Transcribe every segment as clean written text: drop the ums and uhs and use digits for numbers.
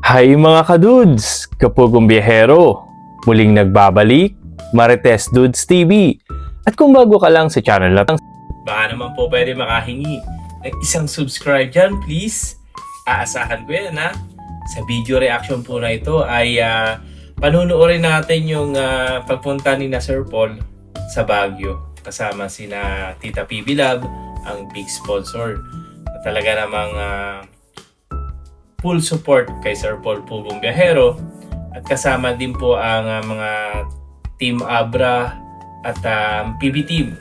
Hi mga kadudes! Kapugong biyahero! Muling nagbabalik, Marites Dudes TV. At kung bago ka lang sa channel na baka naman po pwede makahingi ng isang subscribe dyan, please. Aasahan ko yan ha. Sa video reaction po na ito ay panunuorin natin yung pagpunta ni na Sir Paul sa Baguio. Kasama sina Tita PB Lab, ang big sponsor. Talaga namang full support kay Sir Paul Pugong Biyahero. At kasama din po ang mga Team Abra at PB Team.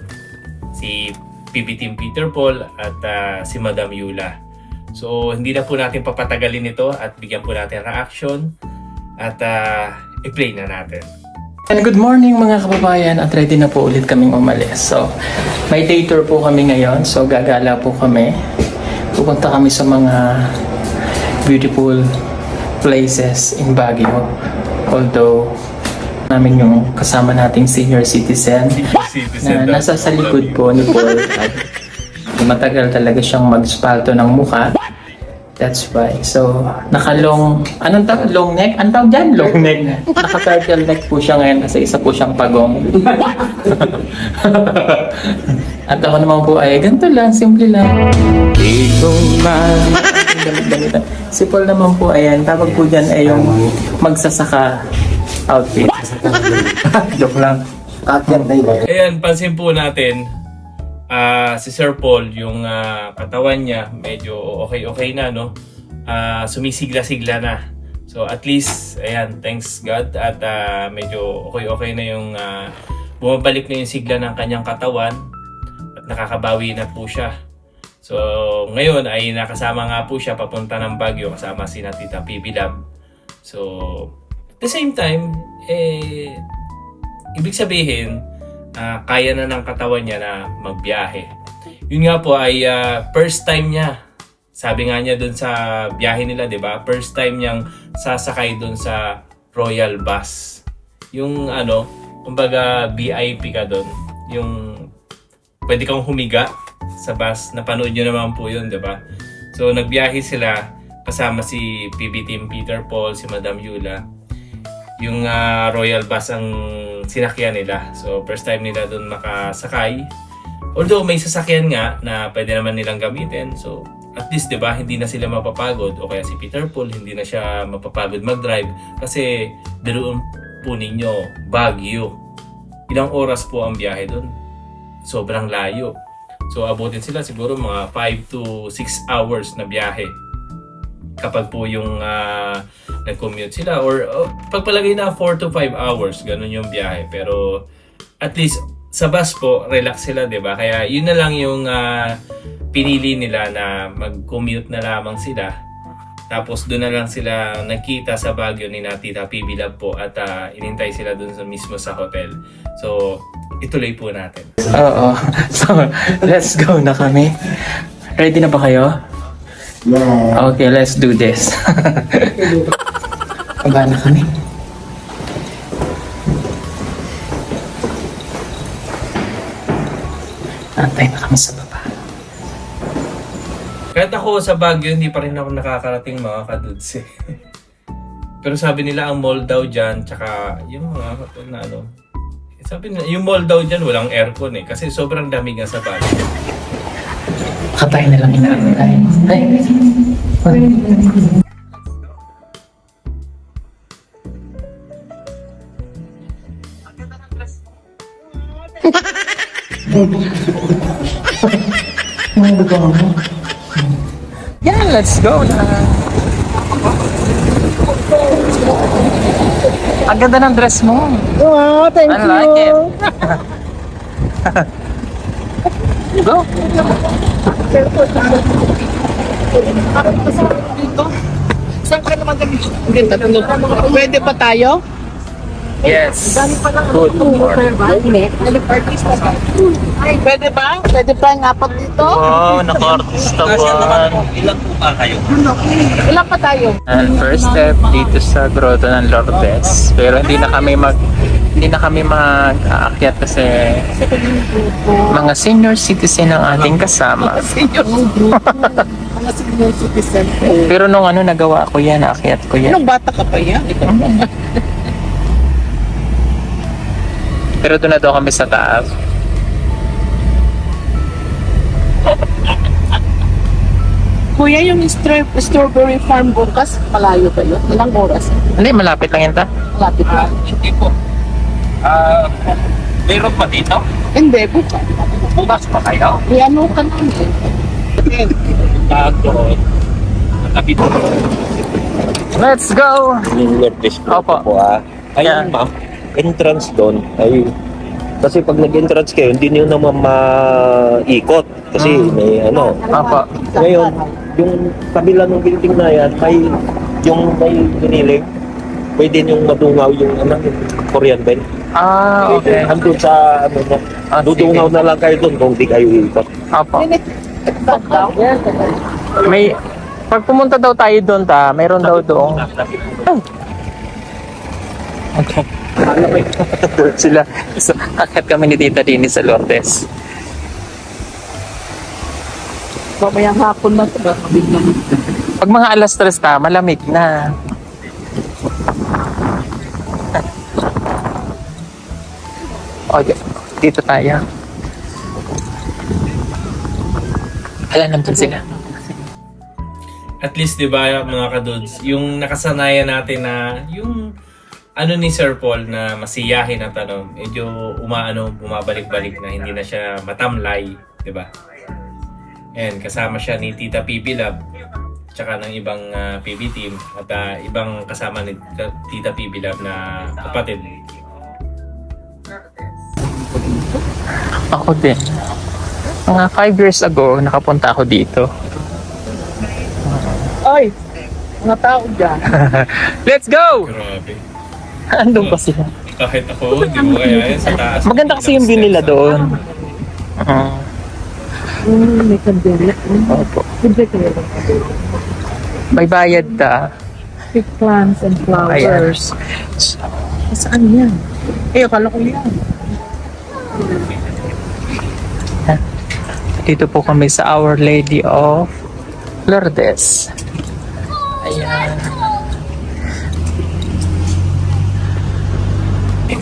Si PB Team Peter Paul at si Madam Yula. So hindi na po natin papatagalin ito at bigyan po natin reaction at i-play na natin. And good morning mga kababayan, at ready na po ulit kaming umalis. So may day tour po kami ngayon, so gagala po kami. Pupunta kami sa mga beautiful places in Baguio. Although namin yung kasama nating senior citizen na nasa sa likod po ni Paul. At matagal talaga siyang mag-spalto ng mukha. That's why. So, naka-long, anong tawag? Long neck? Anong tawag dyan? Long neck. Naka-turtle neck po siya ngayon kasi isa po siyang pagong. At ako naman po ay ganito lang, simple lang. Damit-damitan. Si Paul naman po, ayan, tawag po dyan ay yung magsasaka outfit. Joke lang. Ayan, pansin po natin, si Sir Paul, yung katawan niya, medyo okay na, no? Sumisigla-sigla na. So at least, ayan, thanks God. At medyo okay na yung bumabalik na yung sigla ng kanyang katawan. At nakakabawi na po siya. So ngayon ay nakasama nga po siya papunta ng Baguio kasama si Tita PB Lab. So at the same time, ibig sabihin, kaya na ng katawan niya na magbiyahe. Yun nga po ay first time niya. Sabi nga niya doon sa biyahe nila, 'di ba? First time niyang sasakay doon sa Royal Bus. Yung kumbaga VIP ka doon. Yung pwede kang humiga sa bus. Napanood niyo naman po 'yun, 'di ba? So nagbiyahe sila kasama si PB Team Peter Paul, si Madam Yula. Yung Royal Bus ang sinakyan nila. So, first time nila doon makasakay. Although may sasakyan nga na pwede naman nilang gamitin. So, at least, di ba, hindi na sila mapapagod. O kaya si Peter Paul, hindi na siya mapapagod mag-drive. Kasi, daroon po ninyo, Baguio. Ilang oras po ang biyahe doon? Sobrang layo. So, abutin sila siguro mga 5 to 6 hours na biyahe. Kapag po yung nag-commute sila or pagpalagay na 4 to 5 hours, ganun yung biyahe. Pero at least sa bus po, relax sila, 'di ba? Kaya yun na lang yung pinili nila na mag-commute na lamang sila. Tapos doon na lang sila nakita sa Baguio ni Tita PB Lab po at inintay sila doon mismo sa hotel. So, ituloy po natin. Oo. So, let's go na kami. Ready na ba kayo? Yeah. Okay, let's do this. Aba na kami. Antay na kami sa baba. Kahit ako sa Baguio, hindi pa rin ako nakakarating mga kadudes eh. Pero sabi nila ang mall daw dyan, tsaka yung mga hotel na sabi nila, yung mall daw dyan walang aircon eh. Kasi sobrang dami nga sa Baguio. Katay na lang inaantay. Ay! Yeah, let's go na! Ang ganda ng dress mo! Wow, thank I you! like it! Go! Saan ka naman kami? Pwede pa tayo? Yes. Good morning. Pwede ba? Pwede ba yung apat dito? Wow, naka-artista ba? Ilan po ba kayo? Ilan pa tayo? And first step dito sa Grotto ng Lourdes. Pero hindi na kami mag-aakyat kasi mga senior citizen ang ating kasama. Mga senior citizen. Pero nung nagawa ko yan, naakyat ko yan. Anong bata ka pa yan? Pero doon na daw kami sa taas. Kuya, yung strawberry farm bukas, malayo ba yun? Ilang oras? Hindi, malapit lang yan ta. Malapit lang. Hindi po. Meron pa dito? Hindi, bukas. Bukas pa kayo? Ano ka namin? Bago. Natabi po. Let's go! Yung Lourdes Opo. po Yeah. Ayun ma'am, entrance doon ay kasi pag nag-entrance kayo, hindi niyo naman maikot kasi may Opo. Ngayon, yung kabila ng building na yan, yung may giniling, pwede niyong madungaw yung yung Korean bell. Ah, okay. Andun sa niya. Ah, Dudungaw sige. na lang kayo doon kung di kayo ikot. Opo. May, pag pumunta daw tayo doon mayroon daw doon. Okay. Sila, so, akit kami ni Tita Dini sa Lourdes. Mamayang hapon na ito. Pag mga alas 3 malamig na. Okay, dito tayo. Alam naman sila. At least 'di ba mga kadudes, yung nakasanayan natin na yung ni Sir Paul na masiyahin at medyo bumabalik-balik na hindi na siya matamlay, 'di ba? And kasama siya ni Tita PB Lab tsaka ng ibang PB team at ibang kasama ni Tita PB Lab na kapatid. Ako din. Mga 5 years ago, nakapunta ako dito. Ay, mga tao dyan. Let's go! Grabe. Andun pa sila. Kahit ako, di mo kaya yan sa taas. Maganda kasi yung view nila doon. May kandila. Opo. Hindi kayo. May bayad ta. Big plants and flowers. Saan yan? Akala ko yan. Dito po kami sa Our Lady of Lourdes. Ayan.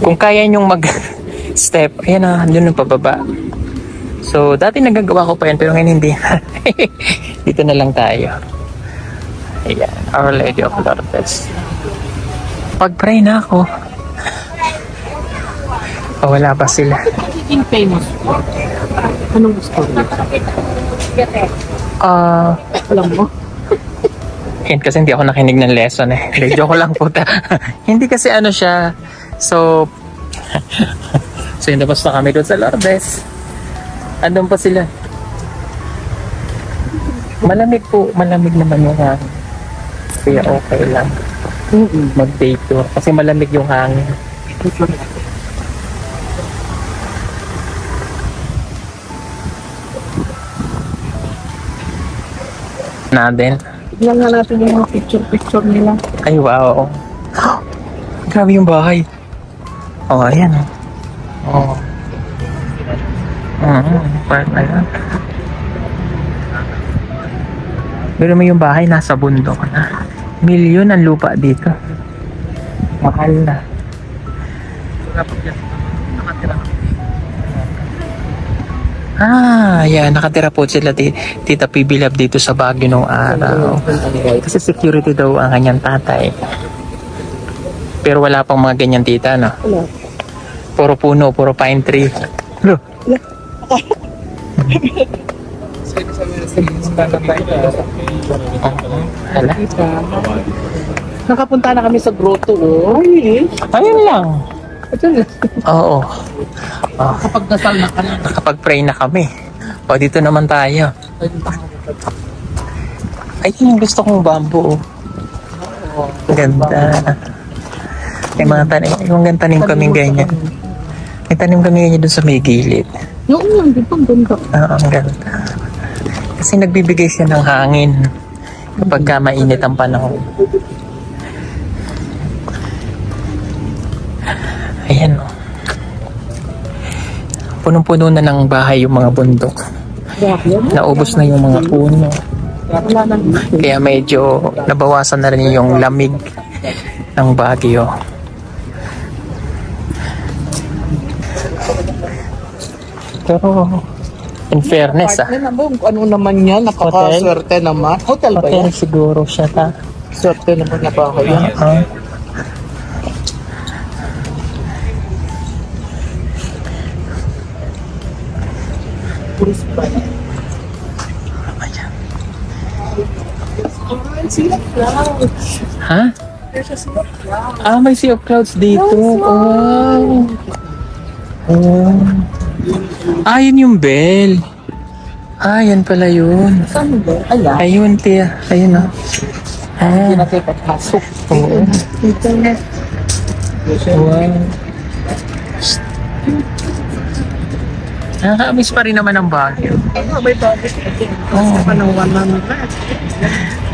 Kung kaya nyong mag-step, ayan na, doon ang pababa. So, dati nagagawa ko pa yan, pero ngayon hindi. Dito na lang tayo. Ayan, Our Lady of Lourdes. Pag-pray na ako. O, wala pa sila. Nagiging famous. Anong gusto mo? Alam mo? Kasi hindi ako nakinig ng lesson eh. Hindi, joke lang po ta. Hindi kasi siya. So, yun, tapos na kami doon sa Lourdes. Andun pa sila. Malamig po. Malamig naman yung hangin. Kaya okay lang. Mag-day tour. Kasi malamig yung hangin. Natin. Tignan nga natin yung mga picture nila. Ay, wow. Grabe yung bahay. Oh, ayan. Oh. Park na yan. Pero may yung bahay nasa bundok na. Milyon ang lupa dito. Mahal na. Yan. Nakatira po sila Tita PB Lab dito sa Baguio nung araw. Kasi security daw ang kanyang tatay. Pero wala pang mga ganyan tita, no? Wala. Puro puno, puro pine tree. Lo. Hala. Nakapunta na kami sa grotto, oh. Ay, Ayun lang. Oo. kapag dasal na ka na. Nakapag-pray na kami. O, dito naman tayo. Ay, yung gusto kong bamboo. Oh. Ganda. May mga tanim. Yung tanim kaming ganyan. May tanim kami ganyan doon sa may gilid. Yung di ba bundok? Ang ganda. Kasi nagbibigay siya ng hangin kapag ka mainit ang panahon. Ayan o. Punong-puno na ng bahay yung mga bundok. Naubos na yung mga puno. Kaya medyo nabawasan na rin yung lamig ng Baguio. Pero in fairness Ano naman yan? Napakaswerte naman. Hotel ba hotel yan? siguro siya ta. Swerte naman na ba kayo? Ayan. Ha? May Sea of Clouds dito. Oh. Oh. Yun yung bell. Yan pala yun. Saan ba? Ala. Ayun, tiya. Ayun, oh. Hindi na kayo papasok. Oo. Internet. Wow. Nakaka-miss pa rin naman ang Baguio. May budget. Oo. Panang 100.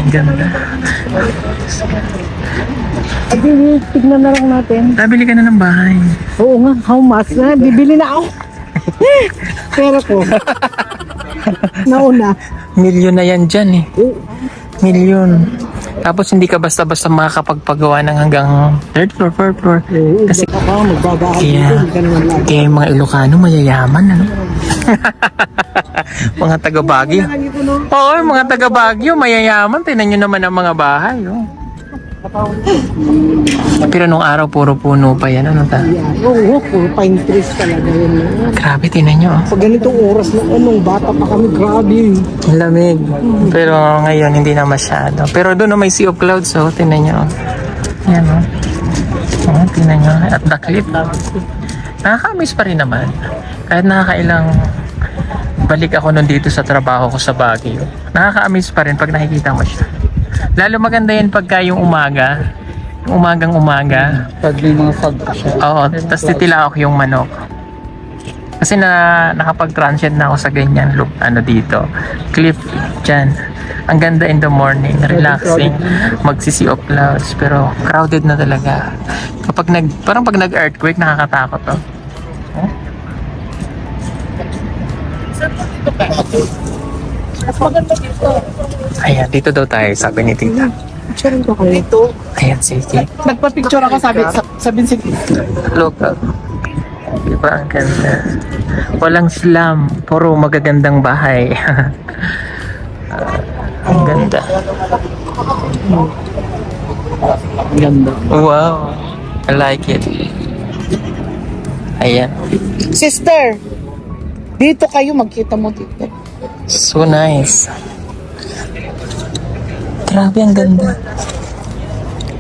Ang ganda. Tignan na lang natin. Nabili ka na ng bahay. Oo nga, how much na? Bibili na ako. Pero ko. Nauna. Milyon na yan dyan eh. Milyon. Tapos hindi ka basta-basta makakapagpagawa ng hanggang third floor, fourth floor. Kasi kaya yung mga Ilocano mayayaman, ano? Mga taga Baguio. Oo, yung mga taga Baguio mayayaman. Tingnan nyo naman ang mga bahay. Oh. Pero nung araw puro puno pa yan. Ano ta? Oo, puro pine trees talaga yun. Grabe, tingnan nyo. Oh. Pag ganitong oras nung bata pa kami, grabe. Ang lamig. Pero ngayon hindi na masyado. Pero doon may Sea of Clouds, oh. Tingnan nyo. Yan, oh. Oh, tingnan nyo. At the cliff. Nakaka-miss pa rin naman. Kahit nakakailang balik ako nun dito sa trabaho ko sa Baguio. Nakaka-miss pa rin pag nakikita mo siya. Lalo maganda yan pagka yung umaga. Yung umagang-umaga. Pag may mga fog pa siya. Oo, tapos titilawak yung manok. Kasi nakapag-transient na ako sa ganyan look, dito. Cliff dyan. Ang ganda in the morning, relaxing, magsi-Sea of Clouds, pero crowded na talaga. Parang pag nag-earthquake, nakakatakot to. Oh? Ayan, dito daw tayo, sabi ni Tita. Picturein ko kayo. Ito. Ayan, sige. Nagpa-picture ako sabi si Look, diba ang ganda? Walang slum, puro magagandang bahay. Ang ganda. Ganda. Wow, I like it. Ayan, Sister, dito kayo, magkita mo dito. so nice. Grabe, ang ganda.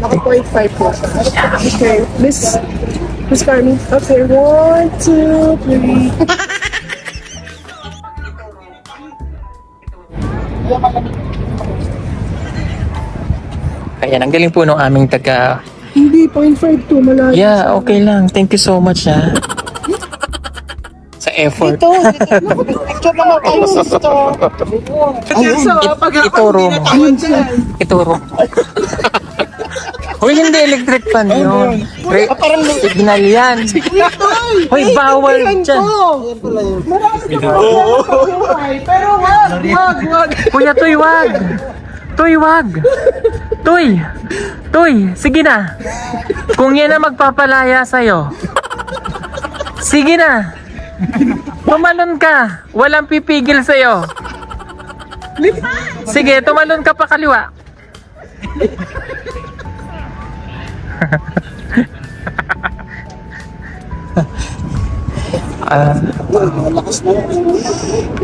Naka 0.5 po. Okay, Miss Carmen. Okay, 1, 2, 3. Ayan, ang galing po nung aming taga... Hindi, 0.5 to. Malayo. Yeah, okay lang. Thank you so much, ha. Sa effort. Dito, picture naman kayo, sister. Ituro mo. Ituro mo. Hoy, hindi electric fan yun. Signal yan. Hoy, bawal dyan. Pero wag. Kuya, Toy, wag. Toy, wag. Toy, sige na. Kung yan ang magpapalaya sa'yo. Sige na. Tumalon ka. Walang pipigil sa'yo. Sige, tumalon ka pa kaliwa.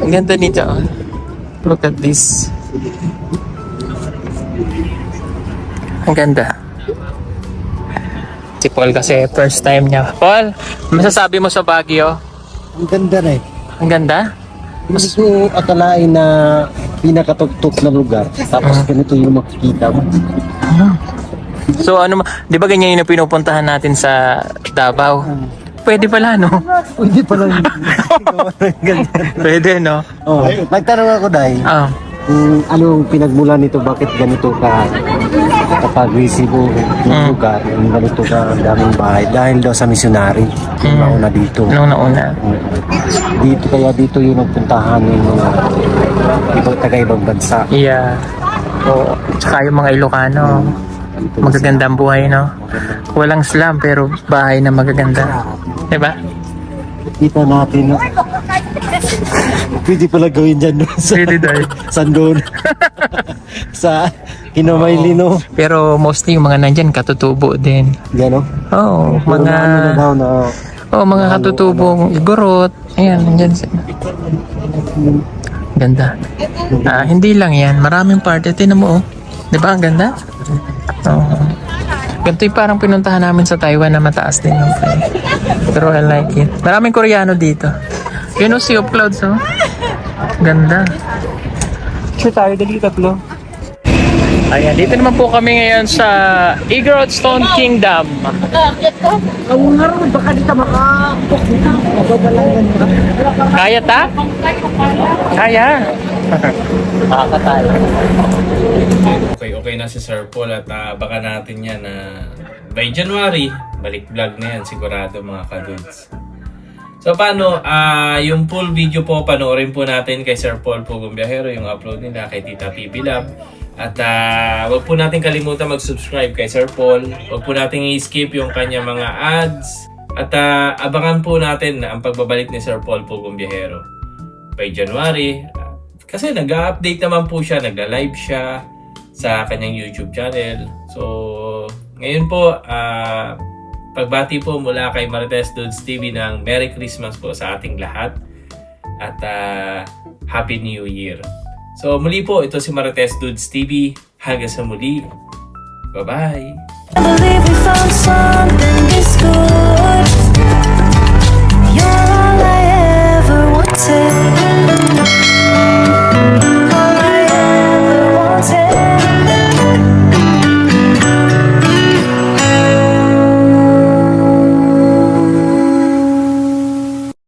Ang ganda nito. Look at this. Ang ganda. Si Paul kasi first time niya. Paul, masasabi mo sa Baguio? Ang ganda na eh. Ang ganda? Hindi ko akalain na pinakatugtog na lugar. Tapos ganito yung makikita mo. So ano, di ba ganyan yung pinupuntahan natin sa Davao? Pwede pala, no? Hindi pa lang. Ganyan. Pwede, no? Oh, nagtanong ako, Day. Ah, Kung anong pinagmula nito, bakit ganito ka kapag-resibo ng lugar, yung ganito ka daming bahay, dahil daw sa missionary, yung nauna dito. nung nauna. Dito, kaya dito yung nagpuntahan yung mga ibang taga-ibang bansa. Yeah. Oo. Tsaka yung mga Ilocano. Magagandang buhay, no? Walang slum, pero bahay na magaganda. Diba? Kita natin, no? Pwede pala gawin dyan, no? Sa Pwede dahil. Sandon. Sa Kinamaylino. Pero mostly yung mga nandyan, katutubo din. Yan, no? Oo, Mga mga... ano na daw na mga katutubong igorot. Ayan, nandyan sila. Ganda. Hindi lang yan. Maraming parte. Tinan mo, oh. Di ba? Ang ganda? Oo. Ganito yung parang pinuntahan namin sa Taiwan na mataas din yung price. Pero I like it. Maraming Koreano dito. Yun o, Sea of Clouds, oh. Ganda. Sure tayo, dali tatlo. Ayan, dito naman po kami ngayon sa Igorot Stone Kingdom. Kaya ta? Kaya. Makakatayo. Okay na si Sir Paul at baka natin yan na by January, balik vlog na yan sigurado mga kadudes. So paano, yung full video po panoorin po natin kay Sir Paul Pugong Biyahero, yung upload nila kay Tita PB Lab. At wag po natin kalimutan mag-subscribe kay Sir Paul. Wag po natin i-skip yung kanya mga ads. At abangan po natin ang pagbabalik ni Sir Paul Pugong Biyahero by January. Kasi nag-update naman po siya, nagla-live siya sa kanyang YouTube channel. So, ngayon po, pagbati po mula kay Marites Dudes TV ng Merry Christmas po sa ating lahat. At Happy New Year. So, muli po, ito si Marites Dudes TV. Hanggang sa muli. Bye-bye! I believe we found something this good.